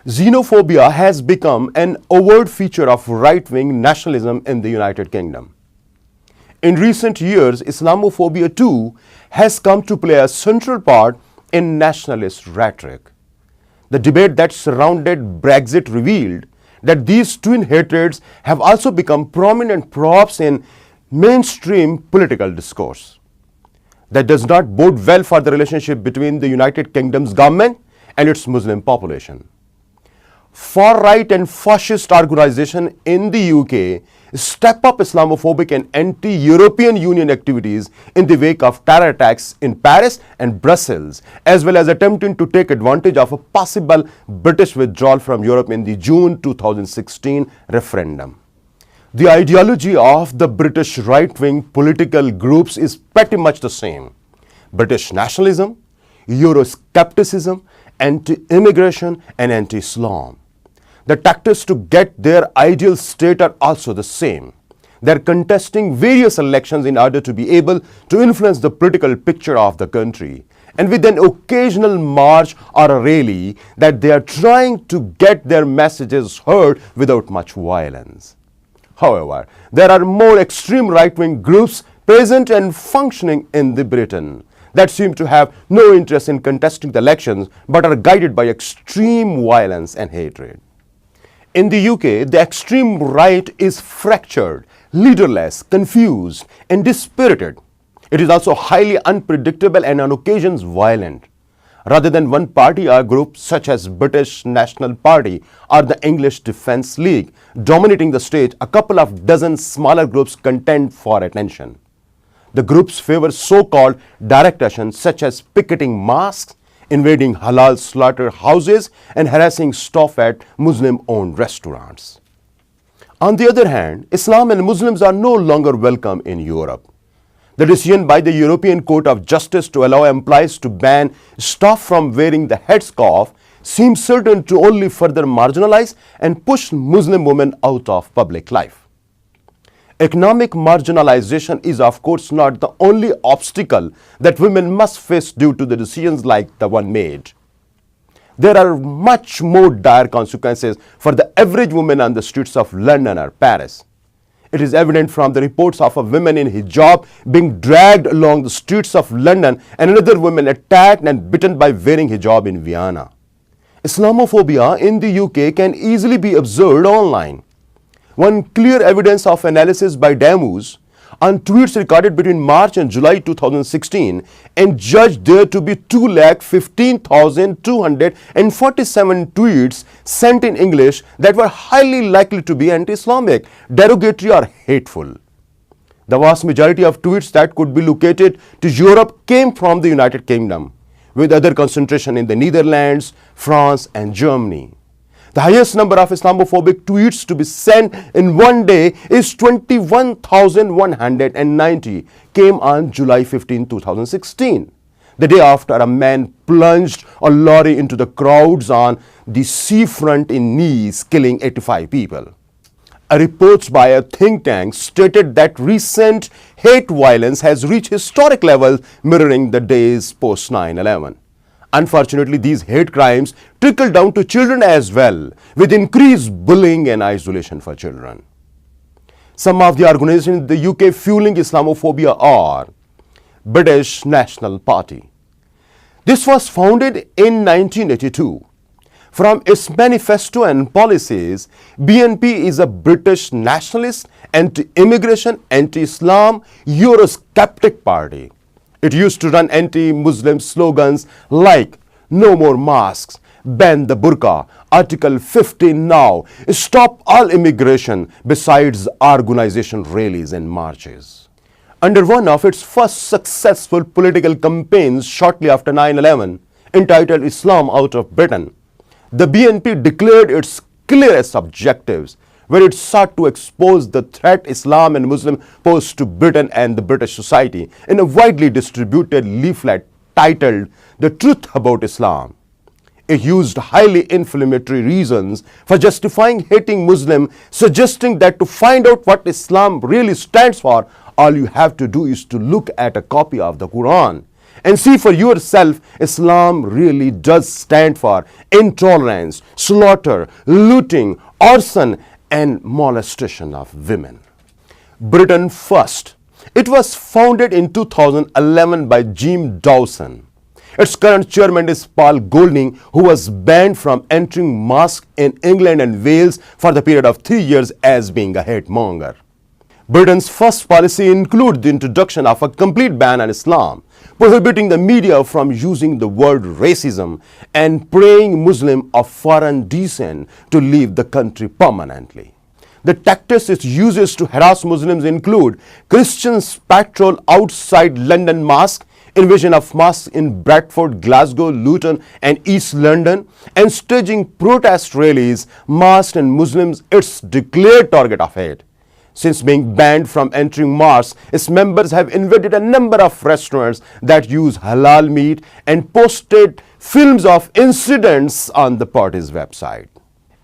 Xenophobia has become an overt feature of right-wing nationalism in the United Kingdom. In recent years, Islamophobia too has come to play a central part in nationalist rhetoric. The debate that surrounded Brexit revealed that these twin hatreds have also become prominent props in mainstream political discourse. That does not bode well for the relationship between the United Kingdom's government and its Muslim population. Far-right and fascist organizations in the UK step up Islamophobic and anti-European Union activities in the wake of terror attacks in Paris and Brussels, as well as attempting to take advantage of a possible British withdrawal from Europe in the June 2016 referendum. The ideology of the British right-wing political groups is pretty much the same: British nationalism, Euroscepticism, anti-immigration, and anti-Islam. The tactics to get their ideal state are also the same. They're contesting various elections in order to be able to influence the political picture of the country, and with an occasional march or a rally that they are trying to get their messages heard without much violence. However, there are more extreme right-wing groups present and functioning in Britain that seem to have no interest in contesting the elections but are guided by extreme violence and hatred. In the UK, the extreme right is fractured, leaderless, confused, and dispirited. It is also highly unpredictable and on occasions violent. Rather than one party or group such as British National Party or the English Defence League dominating the stage, a couple of dozen smaller groups contend for attention. The groups favor so-called direct action such as picketing mosques, invading halal slaughterhouses, and harassing staff at Muslim-owned restaurants. On the other hand, Islam and Muslims are no longer welcome in Europe. The decision by the European Court of Justice to allow employees to ban staff from wearing the headscarf seems certain to only further marginalize and push Muslim women out of public life. Economic marginalization is, of course, not the only obstacle that women must face due to the decisions like the one made. There are much more dire consequences for the average woman on the streets of London or Paris. It is evident from the reports of a woman in hijab being dragged along the streets of London and another woman attacked and bitten by wearing hijab in Vienna. Islamophobia in the UK can easily be observed online. One clear evidence of analysis by Damus on tweets recorded between March and July 2016 and judged there to be 215,247 tweets sent in English that were highly likely to be anti-Islamic, derogatory or hateful. The vast majority of tweets that could be located to Europe came from the United Kingdom, with other concentration in the Netherlands, France, and Germany. The highest number of Islamophobic tweets to be sent in one day is 21,190, came on July 15, 2016, the day after a man plunged a lorry into the crowds on the seafront in Nice, killing 85 people. A report by a think tank stated that recent hate violence has reached historic levels mirroring the days post 9/11. Unfortunately, these hate crimes trickle down to children as well, with increased bullying and isolation for children. Some of the organizations in the UK fueling Islamophobia are British National Party. This was founded in 1982. From its manifesto and policies, BNP is a British nationalist, anti-immigration, anti-Islam, Eurosceptic party. It used to run anti-Muslim slogans like "No more masks," "Ban the burqa," Article 15 now, "Stop all immigration," besides organization rallies and marches. Under one of its first successful political campaigns shortly after 9/11, entitled "Islam Out of Britain," the BNP declared its clearest objectives, where it sought to expose the threat Islam and Muslim pose to Britain and the British society in a widely distributed leaflet titled "The Truth About Islam." It used highly inflammatory reasons for justifying hating Muslims, suggesting that to find out what Islam really stands for, all you have to do is to look at a copy of the Quran, and see for yourself, Islam really does stand for intolerance, slaughter, looting, arson, and molestation of women. Britain first. It was founded in 2011 by Jim Dawson. Its current chairman is Paul Golding, who was banned from entering mosques in England and Wales for the period of 3 years as being a hate monger. Britain's first policy included the introduction of a complete ban on Islam, prohibiting the media from using the word racism and praying Muslims of foreign descent to leave the country permanently. The tactics it uses to harass Muslims include Christians patrol outside London mosques, invasion of mosques in Bradford, Glasgow, Luton and East London, and staging protest rallies masked in Muslims its declared target of hate. Since being banned from entering mosques, its members have invaded a number of restaurants that use halal meat and posted films of incidents on the party's website.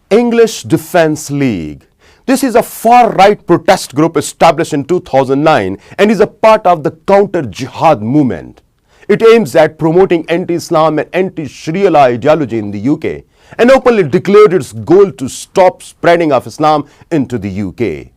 English Defence League. This is a far-right protest group established in 2009 and is a part of the counter-jihad movement. It aims at promoting anti-Islam and anti-Sharia ideology in the UK and openly declared its goal to stop spreading of Islam into the UK.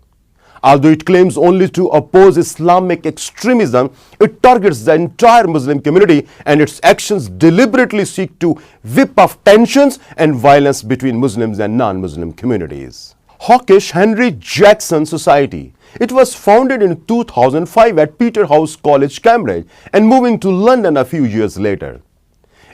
Although it claims only to oppose Islamic extremism, it targets the entire Muslim community, and its actions deliberately seek to whip up tensions and violence between Muslims and non-Muslim communities. Hawkish Henry Jackson Society. It was founded in 2005 at Peterhouse College, Cambridge, and moving to London a few years later.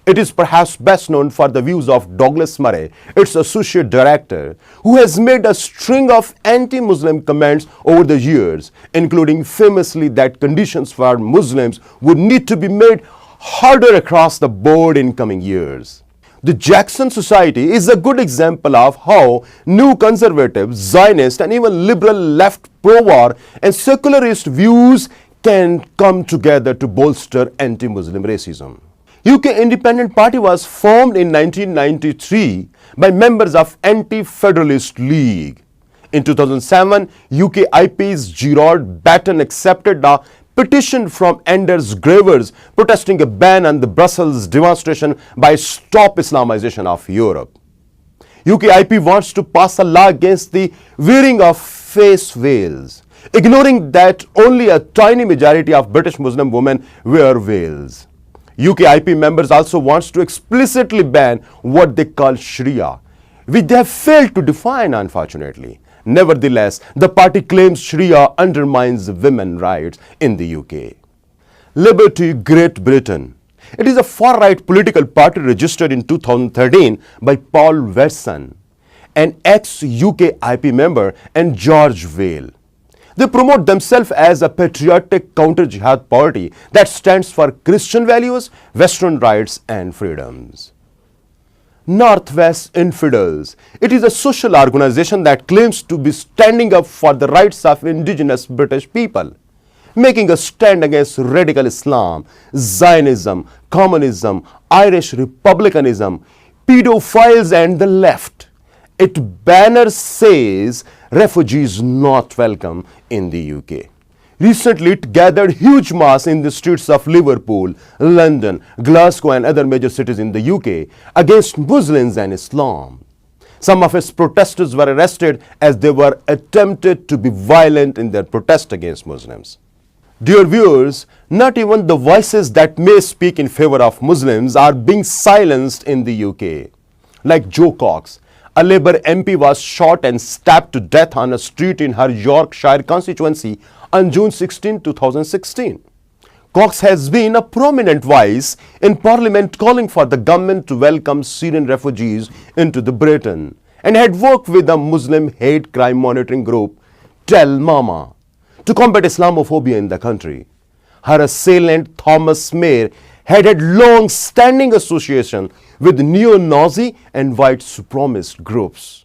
It is perhaps best known for the views of Douglas Murray, its associate director, who has made a string of anti-Muslim comments over the years, including famously that conditions for Muslims would need to be made harder across the board in coming years. The Jackson Society is a good example of how new conservative, Zionist and even liberal left pro-war and secularist views can come together to bolster anti-Muslim racism. UK Independent Party was formed in 1993 by members of Anti-Federalist League. In 2007, UK IP's Gerard Batten accepted a petition from Anders Gravers protesting a ban on the Brussels demonstration by Stop Islamization of Europe. UK IP wants to pass a law against the wearing of face veils, ignoring that only a tiny majority of British Muslim women wear veils. UK IP members also wants to explicitly ban what they call Sharia, which they have failed to define, unfortunately. Nevertheless, the party claims Sharia undermines women's rights in the UK. Liberty Great Britain. It is a far-right political party registered in 2013 by Paul Wesson, an ex-UK IP member, and George Vale. They promote themselves as a patriotic counter-jihad party that stands for Christian values, Western rights and freedoms. Northwest Infidels. It is a social organization that claims to be standing up for the rights of indigenous British people, making a stand against radical Islam, Zionism, communism, Irish republicanism, pedophiles and the left. Its banner says, "Refugees not welcome in the UK." Recently, it gathered huge mass in the streets of Liverpool, London, Glasgow and other major cities in the UK against Muslims and Islam. Some of its protesters were arrested as they were attempted to be violent in their protest against Muslims. Dear viewers, not even the voices that may speak in favor of Muslims are being silenced in the UK. Like Jo Cox, a Labour MP was shot and stabbed to death on a street in her Yorkshire constituency on June 16, 2016. Cox has been a prominent voice in Parliament calling for the government to welcome Syrian refugees into Britain and had worked with the Muslim hate crime monitoring group Tell Mama to combat Islamophobia in the country. Her assailant Thomas Mayer had long-standing association with neo-Nazi and white supremacist groups.